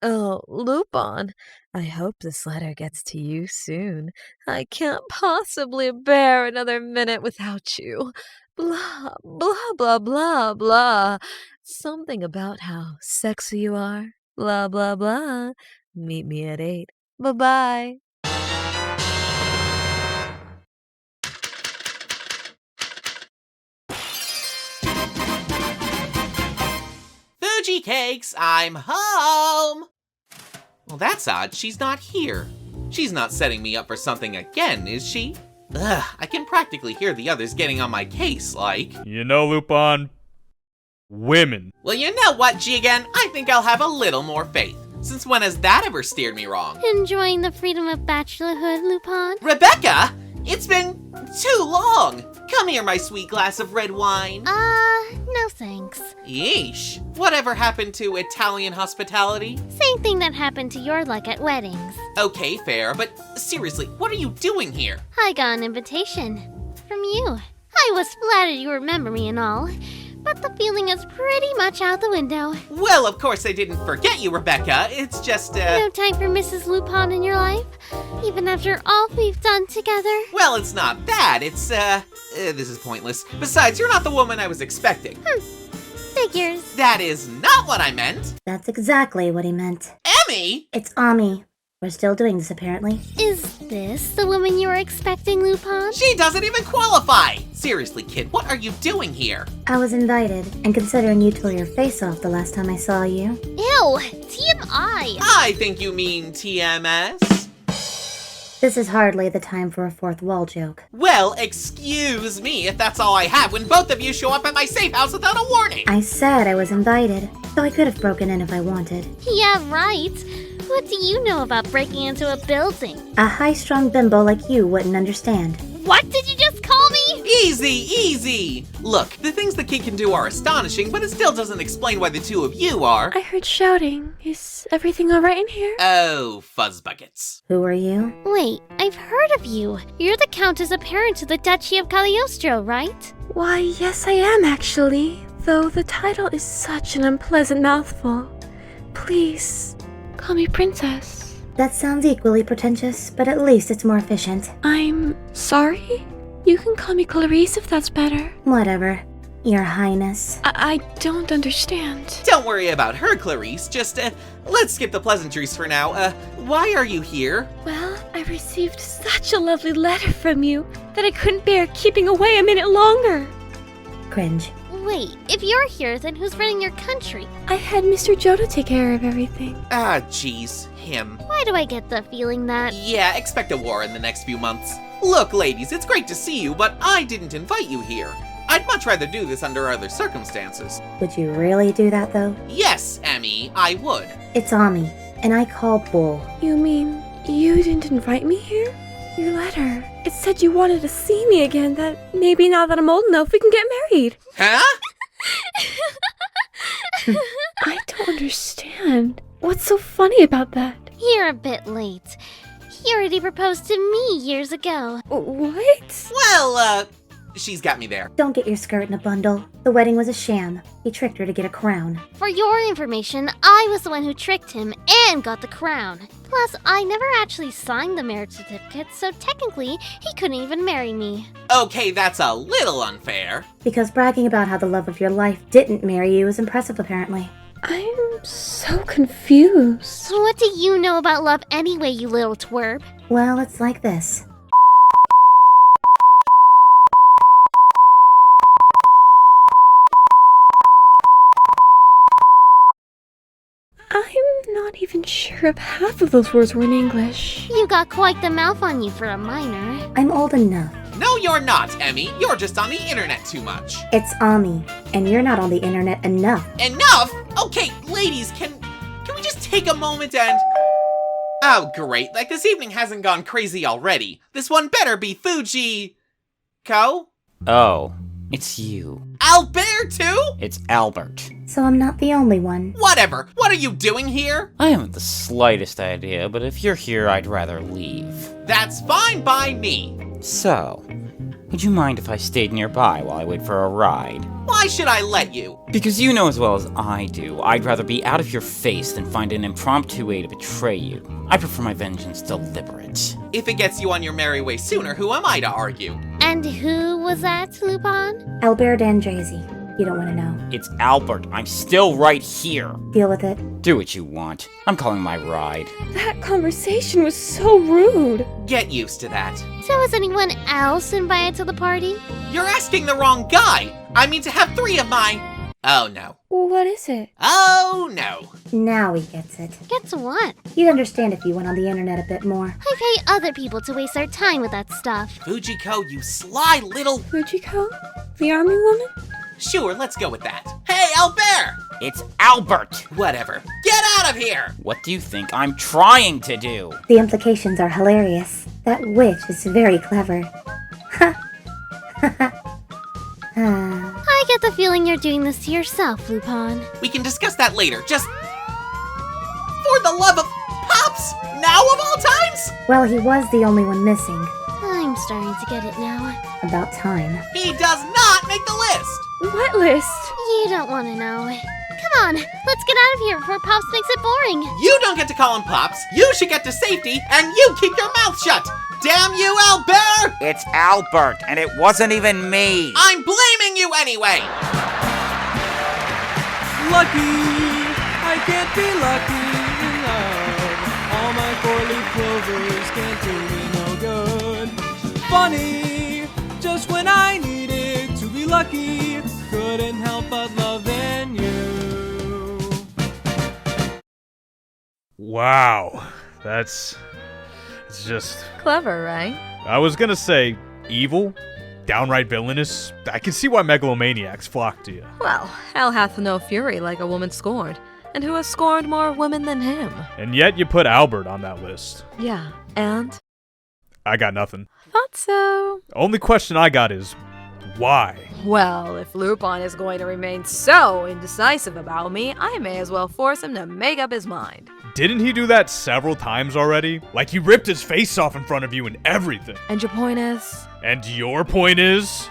Oh, Lupin, I hope this letter gets to you soon. I can't possibly bear another minute without you. Blah, blah, blah, blah, blah. Something about how sexy you are. Blah, blah, blah. Meet me at 8. Bye-bye. Fuji cakes, I'm home! Well, that's odd. She's not here. She's not setting me up for something again, is she? Ugh, I can practically hear the others getting on my case, like... You know, Lupin, women. Well, you know what, Jigen? I think I'll have a little more faith. Since when has that ever steered me wrong? Enjoying the freedom of bachelorhood, Lupin? Rebecca! It's been too long! Come here, my sweet glass of red wine. No thanks. Yeesh. Whatever happened to Italian hospitality? Same thing that happened to your luck at weddings. Okay, fair, but seriously, what are you doing here? I got an invitation. From you. I was flattered you remember me and all, but the feeling is pretty much out the window. Well, of course I didn't forget you, Rebecca. It's just, No time for Mrs. Lupin in your life? Even after all we've done together? Well, it's not that. It's, this is pointless. Besides, you're not the woman I was expecting. Figures. That is not what I meant. That's exactly what he meant. Emmy? It's Ami. We're still doing this, apparently. Is this the woman you were expecting, Lupin? She doesn't even qualify! Seriously, kid, what are you doing here? I was invited, and considering you tore your face off the last time I saw you. Ew! TMI! I think you mean TMS? This is hardly the time for a fourth wall joke. Well, excuse me if that's all I have when both of you show up at my safe house without a warning! I said I was invited, so I could have broken in if I wanted. Yeah, right. What do you know about breaking into a building? A high-strung bimbo like you wouldn't understand. What did you just call me? Easy, easy! Look, the things the kid can do are astonishing, but it still doesn't explain why the two of you are... I heard shouting. Is everything alright in here? Oh, fuzz buckets. Who are you? Wait, I've heard of you. You're the Countess apparent to the Duchy of Cagliostro, right? Why, yes I am actually, though the title is such an unpleasant mouthful. Please, call me Princess. That sounds equally pretentious, but at least it's more efficient. I'm sorry? You can call me Clarice if that's better. Whatever. Your Highness. I don't understand. Don't worry about her, Clarice. Just, let's skip the pleasantries for now. Why are you here? Well, I received such a lovely letter from you that I couldn't bear keeping away a minute longer. Cringe. Wait, if you're here, then who's running your country? I had Mr. Jodo take care of everything. Ah, jeez, him. Why do I get the feeling that... Yeah, expect a war in the next few months. Look, ladies, it's great to see you, but I didn't invite you here. I'd much rather do this under other circumstances. Would you really do that, though? Yes, Emmy, I would. It's Ami, and I call bull. You mean you didn't invite me here? Your letter, it said you wanted to see me again, that maybe now that I'm old enough we can get married. Huh? I don't understand. What's so funny about that? You're a bit late. He already proposed to me years ago. What? Well, she's got me there. Don't get your skirt in a bundle. The wedding was a sham. He tricked her to get a crown. For your information, I was the one who tricked him and got the crown. Plus, I never actually signed the marriage certificate, so technically, he couldn't even marry me. Okay, that's a little unfair. Because bragging about how the love of your life didn't marry you is impressive, apparently. I'm so confused. What do you know about love anyway, you little twerp? Well, it's like this. I'm not even sure if half of those words were in English. You got quite the mouth on you for a minor. I'm old enough. No, you're not, Emmy. You're just on the internet too much. It's Ami, and you're not on the internet enough. Enough? Okay, ladies, can we just take a moment and... Oh, great. Like, this evening hasn't gone crazy already. This one better be Fuji... Co? Oh, it's you. Albert, too? It's Albert. So I'm not the only one. Whatever. What are you doing here? I haven't the slightest idea, but if you're here, I'd rather leave. That's fine by me. So, Would you mind if I stayed nearby while I wait for a ride? Why should I let you? Because you know as well as I do, I'd rather be out of your face than find an impromptu way to betray you. I prefer my vengeance deliberate. If it gets you on your merry way sooner, who am I to argue? And who was that, Lupin? Albert Andrazy. You don't want to know. It's Albert. I'm still right here. Deal with it. Do what you want. I'm calling my ride. That conversation was so rude. Get used to that. So was anyone else invited to the party? You're asking the wrong guy. I mean to have 3 of my... Oh no. What is it? Oh no. Now he gets it. Gets what? You'd understand if you went on the internet a bit more. I pay other people to waste their time with that stuff. Fujiko, you sly little... Fujiko? The army woman? Sure, let's go with that. Hey, Albert! It's Albert! Whatever. Get out of here! What do you think I'm trying to do? The implications are hilarious. That witch is very clever. Ha! I get the feeling you're doing this to yourself, Lupin. We can discuss that later. Just... For the love of... Pops! Now of all times? Well, he was the only one missing. I'm starting to get it now. About time. He does not make the list! What list? You don't want to know. Come on, let's get out of here before Pops makes it boring. You don't get to call him Pops. You should get to safety, and you keep your mouth shut. Damn you, Albert! It's Albert, and it wasn't even me! I'm blaming you anyway! Lucky, I can't be lucky in love. All my four-leaf clovers can't do me no good. Funny, just when I needed to be lucky, couldn't help but loving you. Wow. It's just... Clever, right? I was gonna say evil, downright villainous. I can see why megalomaniacs flock to you. Well, hell hath no fury like a woman scorned. And who has scorned more women than him? And yet you put Albert on that list. Yeah, and? I got nothing. Thought so. Only question I got is, why? Well, if Lupin is going to remain so indecisive about me, I may as well force him to make up his mind. Didn't he do that several times already? Like he ripped his face off in front of you and everything. And your point is? And your point is?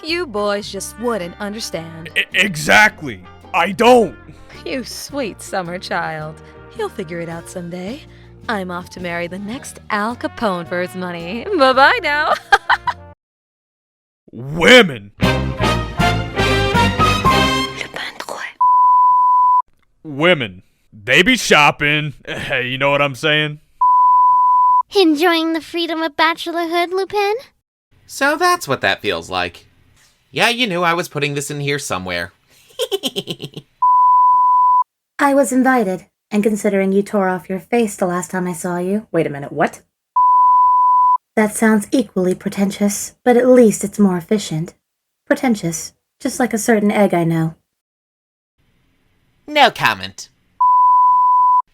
You boys just wouldn't understand. Exactly. I don't. You sweet summer child. He'll figure it out someday. I'm off to marry the next Al Capone for his money. Bye-bye now. Women. Women. They be shopping. Hey, you know what I'm saying? Enjoying the freedom of bachelorhood, Lupin? So that's what that feels like. Yeah, you knew I was putting this in here somewhere. I was invited, and considering you tore off your face the last time I saw you... Wait a minute, what? That sounds equally pretentious, but at least it's more efficient. Pretentious, just like a certain egg I know. No comment.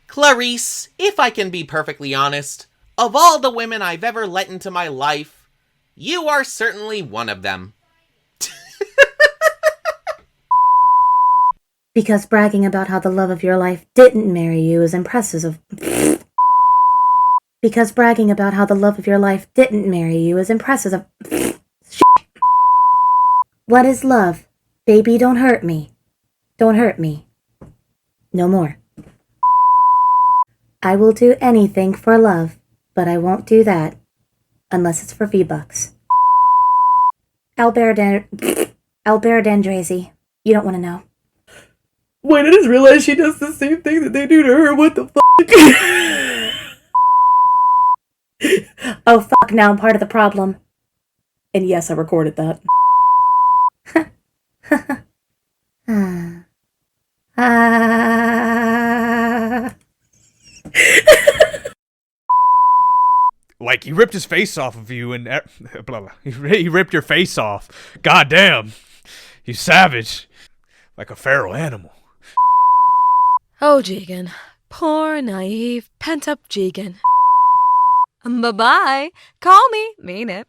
Clarice, if I can be perfectly honest, of all the women I've ever let into my life, you are certainly one of them. Because bragging about how the love of your life didn't marry you is impressive. Because bragging about how the love of your life didn't marry you is impressive. What is love? Baby, don't hurt me. Don't hurt me. No more. I will do anything for love, but I won't do that unless it's for V-Bucks. Albert Andrazy. You don't want to know. Wait, I just realized she does the same thing that they do to her. What the fuck? Oh, fuck, now I'm part of the problem. And yes, I recorded that. Like he ripped his face off of you and blah, blah. He ripped your face off. God damn. You savage. Like a feral animal. Oh, Jigen. Poor, naive, pent-up Jigen. Bye-bye. Call me. Mean it.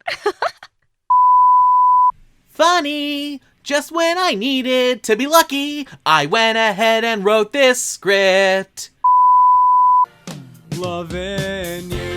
Funny, just when I needed to be lucky, I went ahead and wrote this script. Loving you.